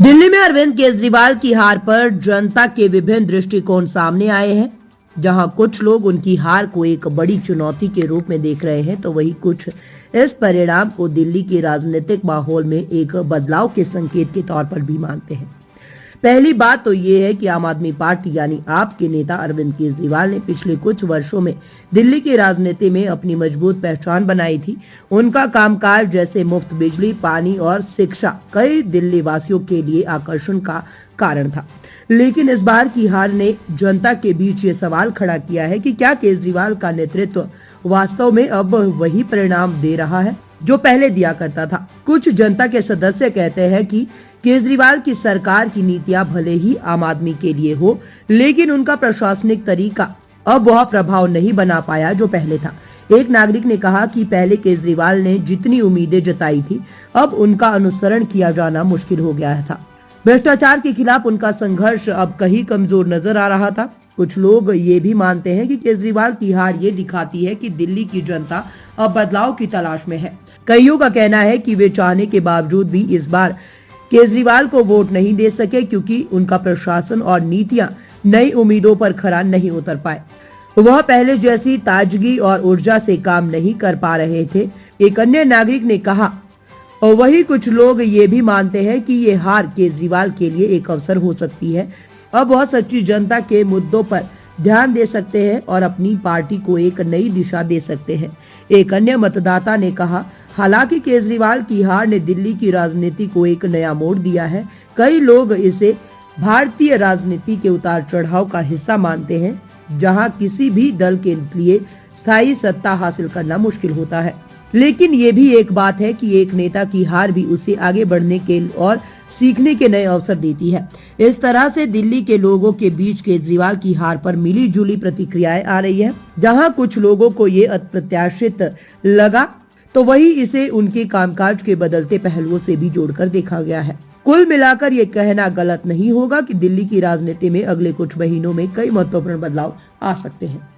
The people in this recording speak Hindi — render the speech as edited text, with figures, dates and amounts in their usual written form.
दिल्ली में अरविंद केजरीवाल की हार पर जनता के विभिन्न दृष्टिकोण सामने आए हैं। जहां कुछ लोग उनकी हार को एक बड़ी चुनौती के रूप में देख रहे हैं, तो वहीं कुछ इस परिणाम को दिल्ली के राजनीतिक माहौल में एक बदलाव के संकेत के तौर पर भी मानते हैं। पहली बात तो ये है कि आम आदमी पार्टी यानी आप के नेता अरविंद केजरीवाल ने पिछले कुछ वर्षों में दिल्ली की राजनीति में अपनी मजबूत पहचान बनाई थी। उनका कामकाज जैसे मुफ्त बिजली, पानी और शिक्षा कई दिल्ली वासियों के लिए आकर्षण का कारण था। लेकिन इस बार की हार ने जनता के बीच ये सवाल खड़ा किया है कि क्या केजरीवाल का नेतृत्व वास्तव में अब वही परिणाम दे रहा है जो पहले दिया करता था। कुछ जनता के सदस्य कहते हैं कि केजरीवाल की सरकार की नीतियां भले ही आम आदमी के लिए हो, लेकिन उनका प्रशासनिक तरीका अब वह प्रभाव नहीं बना पाया जो पहले था। एक नागरिक ने कहा कि पहले केजरीवाल ने जितनी उम्मीदें जताई थी, अब उनका अनुसरण किया जाना मुश्किल हो गया था। भ्रष्टाचार के खिलाफ उनका संघर्ष अब कहीं कमजोर नजर आ रहा था। कुछ लोग ये भी मानते हैं कि केजरीवाल की हार ये दिखाती है कि दिल्ली की जनता अब बदलाव की तलाश में है। कईयों का कहना है कि वे चाहने के बावजूद भी इस बार केजरीवाल को वोट नहीं दे सके, क्योंकि उनका प्रशासन और नीतियां नई उम्मीदों पर खरा नहीं उतर पाए। वह पहले जैसी ताजगी और ऊर्जा से काम नहीं कर पा रहे थे। एक अन्य नागरिक ने कहा, और वही कुछ लोग ये भी मानते हैं कि ये हार केजरीवाल के लिए एक अवसर हो सकती है। अब वह सच्ची जनता के मुद्दों पर ध्यान दे सकते हैं और अपनी पार्टी को एक नई दिशा दे सकते हैं। एक अन्य मतदाता ने कहा, हालांकि केजरीवाल की हार ने दिल्ली की राजनीति को एक नया मोड़ दिया है। कई लोग इसे भारतीय राजनीति के उतार चढ़ाव का हिस्सा मानते हैं, जहां किसी भी दल के लिए स्थायी सत्ता हासिल करना मुश्किल होता है। लेकिन ये भी एक बात है कि एक नेता की हार भी उसे आगे बढ़ने के और सीखने के नए अवसर देती है। इस तरह से दिल्ली के लोगों के बीच केजरीवाल की हार पर मिली जुली प्रतिक्रियाएं आ रही है। जहां कुछ लोगों को ये अप्रत्याशित लगा, तो वही इसे उनके कामकाज के बदलते पहलुओं से भी जोड़कर देखा गया है। कुल मिलाकर ये कहना गलत नहीं होगा कि दिल्ली की राजनीति में अगले कुछ महीनों में कई महत्वपूर्ण बदलाव आ सकते हैं।